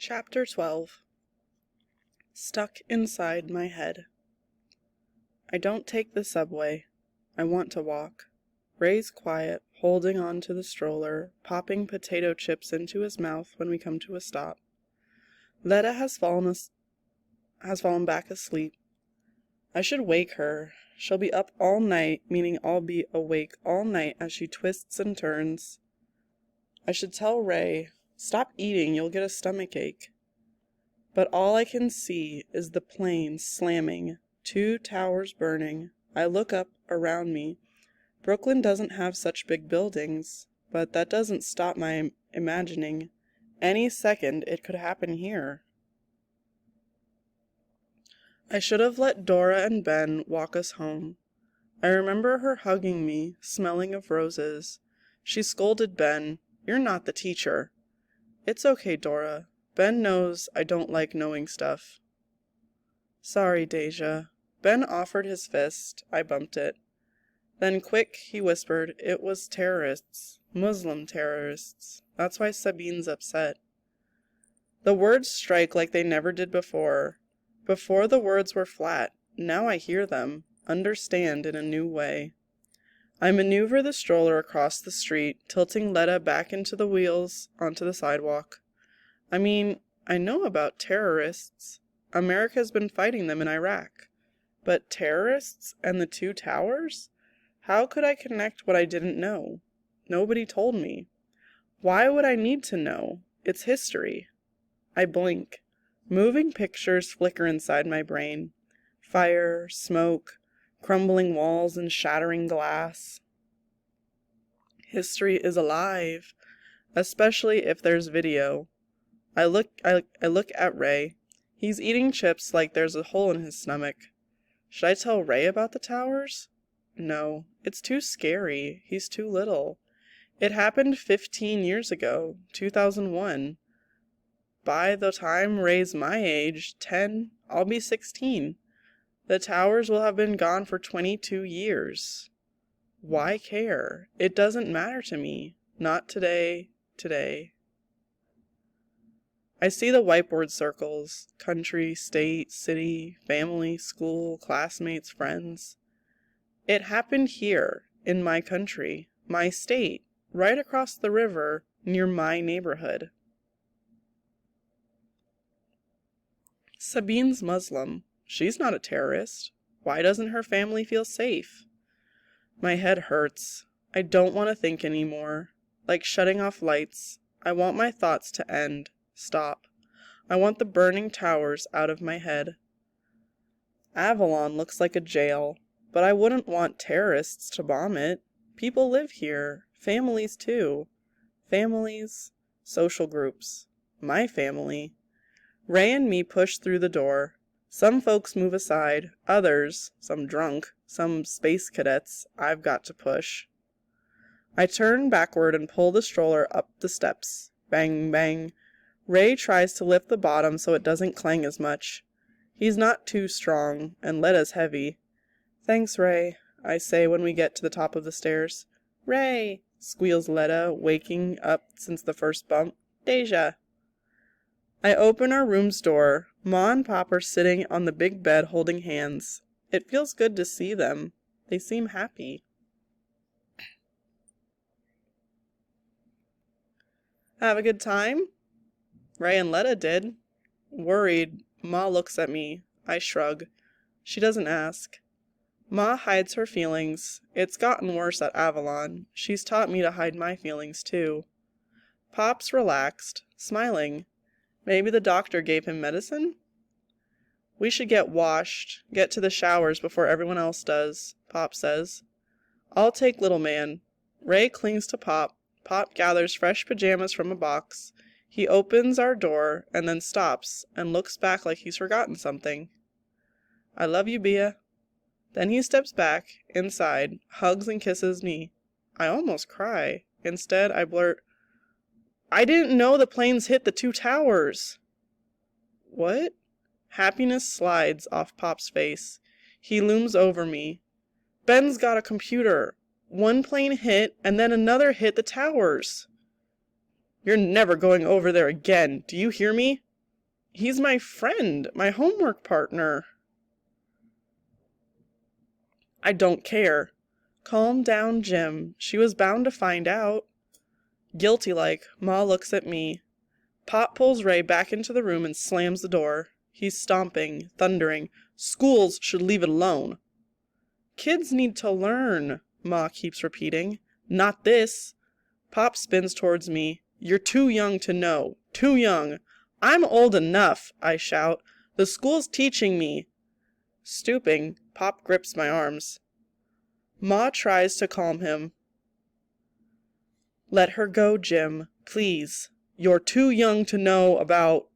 Chapter 12. Stuck inside my head. I don't take the subway. I want to walk. Ray's quiet, holding on to the stroller, popping potato chips into his mouth when we come to a stop. Letta has fallen back asleep. I should wake her. She'll be up all night, meaning I'll be awake all night as she twists and turns. I should tell Ray, "Stop eating, you'll get a stomachache." But all I can see is the plane slamming, 2 towers burning. I look up around me. Brooklyn doesn't have such big buildings, but that doesn't stop my imagining. Any second it could happen here. I should have let Dora and Ben walk us home. I remember her hugging me, smelling of roses. She scolded Ben, "You're not the teacher." "It's okay, Dora. Ben knows I don't like knowing stuff." "Sorry, Deja." Ben offered his fist. I bumped it. Then quick, he whispered, "It was terrorists. Muslim terrorists. That's why Sabine's upset." The words strike like they never did before. Before the words were flat. Now I hear them, understand in a new way. I maneuver the stroller across the street, tilting Letta back into the wheels onto the sidewalk. I mean, I know about terrorists. America's been fighting them in Iraq. But terrorists and the 2 towers? How could I connect what I didn't know? Nobody told me. Why would I need to know? It's history. I blink. Moving pictures flicker inside my brain. Fire, smoke, crumbling walls and shattering glass. History is alive, especially if there's video. I look at Ray. He's eating chips like there's a hole in his stomach. Should I tell Ray about the towers? No, it's too scary. He's too little. It happened 15 years ago, 2001. By the time Ray's my age, 10, I'll be 16. The towers will have been gone for 22 years. Why care? It doesn't matter to me. Not today. I see the whiteboard circles, country, state, city, family, school, classmates, friends. It happened here, in my country, my state, right across the river, near my neighborhood. Sabine's Muslim. She's not a terrorist. Why doesn't her family feel safe? My head hurts. I don't want to think anymore. Like shutting off lights. I want my thoughts to end. Stop. I want the burning towers out of my head. Avalon looks like a jail, but I wouldn't want terrorists to bomb it. People live here. Families too. Families. Social groups. My family. Ray and me push through the door. Some folks move aside. Others, some drunk, some space cadets, I've got to push. I turn backward and pull the stroller up the steps. Bang, bang. Ray tries to lift the bottom so it doesn't clang as much. He's not too strong, and Letta's heavy. "Thanks, Ray," I say when we get to the top of the stairs. "Ray," squeals Letta, waking up since the first bump. "Deja." I open our room's door. Ma and Pop are sitting on the big bed holding hands. It feels good to see them. They seem happy. "Have a good time?" Ray and Letta did. Worried, Ma looks at me. I shrug. She doesn't ask. Ma hides her feelings. It's gotten worse at Avalon. She's taught me to hide my feelings too. Pop's relaxed, smiling. Maybe the doctor gave him medicine? "We should get washed, get to the showers before everyone else does," Pop says. "I'll take little man." Ray clings to Pop. Pop gathers fresh pajamas from a box. He opens our door and then stops and looks back like he's forgotten something. "I love you, Bea." Then he steps back, inside, hugs and kisses me. I almost cry. Instead, I blurt, "I didn't know the planes hit the 2 towers." "What?" Happiness slides off Pop's face. He looms over me. "Ben's got a computer. One plane hit, and then another hit the towers." "You're never going over there again. Do you hear me?" He's my friend, my homework partner. I don't care. Calm down, Jim. She was bound to find out. Guilty-like, Ma looks at me. Pop pulls Ray back into the room and slams the door. He's stomping, thundering. Schools should leave it alone. Kids need to learn, Ma keeps repeating. Not this. Pop spins towards me. You're too young to know. Too young. I'm old enough, I shout. The school's teaching me. Stooping, Pop grips my arms. Ma tries to calm him. Let her go, Jim, please. You're too young to know about...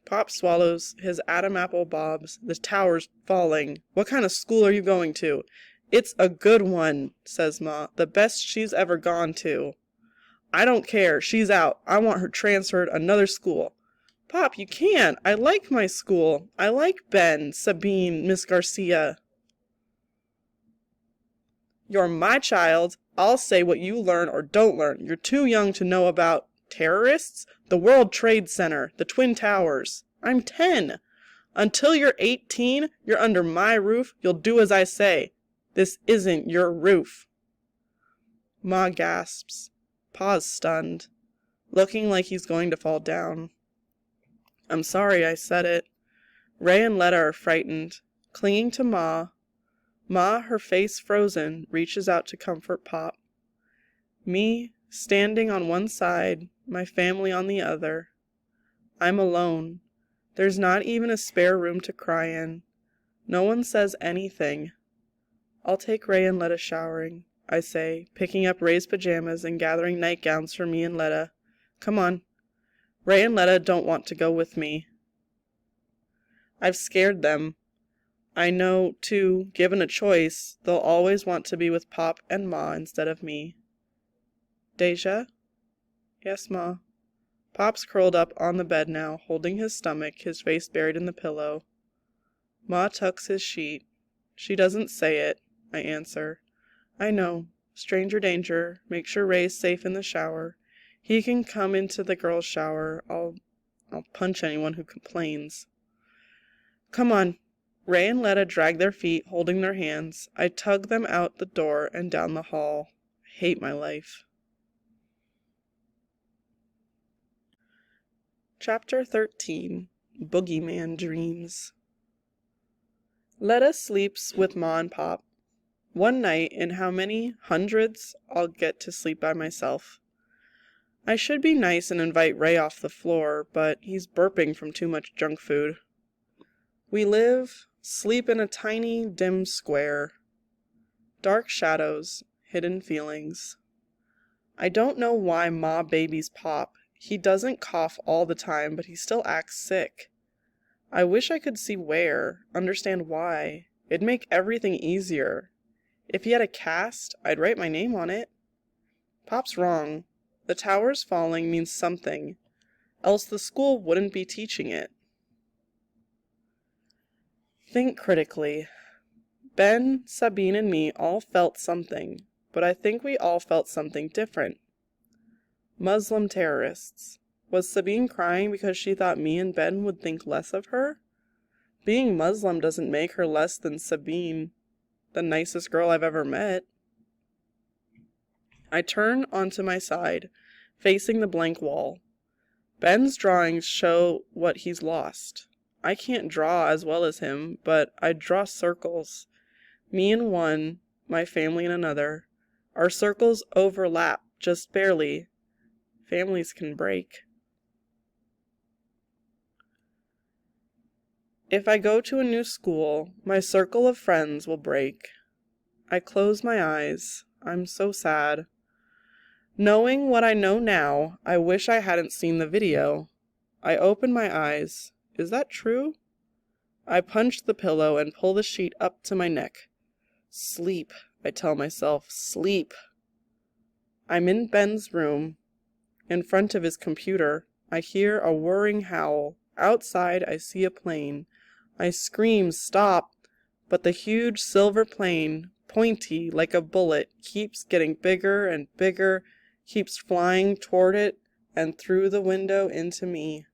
Pop swallows, his Adam apple bobs. The tower's falling. What kind of school are you going to? It's a good one, says Ma. The best she's ever gone to. I don't care. She's out. I want her transferred another school. Pop, you can't. I like my school. I like Ben, Sabine, Miss Garcia. You're my child. I'll say what you learn or don't learn. You're too young to know about terrorists, the World Trade Center, the Twin Towers. I'm 10. Until you're 18, you're under my roof. You'll do as I say. This isn't your roof. Ma gasps. Pa's stunned, looking like he's going to fall down. I'm sorry I said it. Ray and Letta are frightened, clinging to Ma. Ma, her face frozen, reaches out to comfort Pop. Me, standing on one side, my family on the other. I'm alone. There's not even a spare room to cry in. No one says anything. I'll take Ray and Letta showering, I say, picking up Ray's pajamas and gathering nightgowns for me and Letta. Come on. Ray and Letta don't want to go with me. I've scared them. I know, too, given a choice, they'll always want to be with Pop and Ma instead of me. Deja? Yes, Ma. Pop's curled up on the bed now, holding his stomach, his face buried in the pillow. Ma tucks his sheet. She doesn't say it, I answer. I know. Stranger danger. Make sure Ray's safe in the shower. He can come into the girls' shower. I'll punch anyone who complains. Come on. Ray and Letta drag their feet, holding their hands. I tug them out the door and down the hall. I hate my life. Chapter 13. Boogeyman Dreams. Letta sleeps with Ma and Pop. One night, in how many hundreds, I'll get to sleep by myself. I should be nice and invite Ray off the floor, but he's burping from too much junk food. We sleep in a tiny, dim square. Dark shadows, hidden feelings. I don't know why Ma babies Pop. He doesn't cough all the time, but he still acts sick. I wish I could see where, understand why. It'd make everything easier. If he had a cast, I'd write my name on it. Pop's wrong. The tower's falling means something, else the school wouldn't be teaching it. Think critically. Ben, Sabine, and me all felt something, but I think we all felt something different. Muslim terrorists. Was Sabine crying because she thought me and Ben would think less of her? Being Muslim doesn't make her less than Sabine, the nicest girl I've ever met. I turn onto my side, facing the blank wall. Ben's drawings show what he's lost. I can't draw as well as him, but I draw circles. Me in one, my family in another. Our circles overlap, just barely. Families can break. If I go to a new school, my circle of friends will break. I close my eyes. I'm so sad. Knowing what I know now, I wish I hadn't seen the video. I open my eyes. Is that true? I punch the pillow and pull the sheet up to my neck. Sleep, I tell myself, sleep. I'm in Ben's room. In front of his computer, I hear a whirring howl. Outside, I see a plane. I scream, stop, but the huge silver plane, pointy like a bullet, keeps getting bigger and bigger, keeps flying toward it and through the window into me.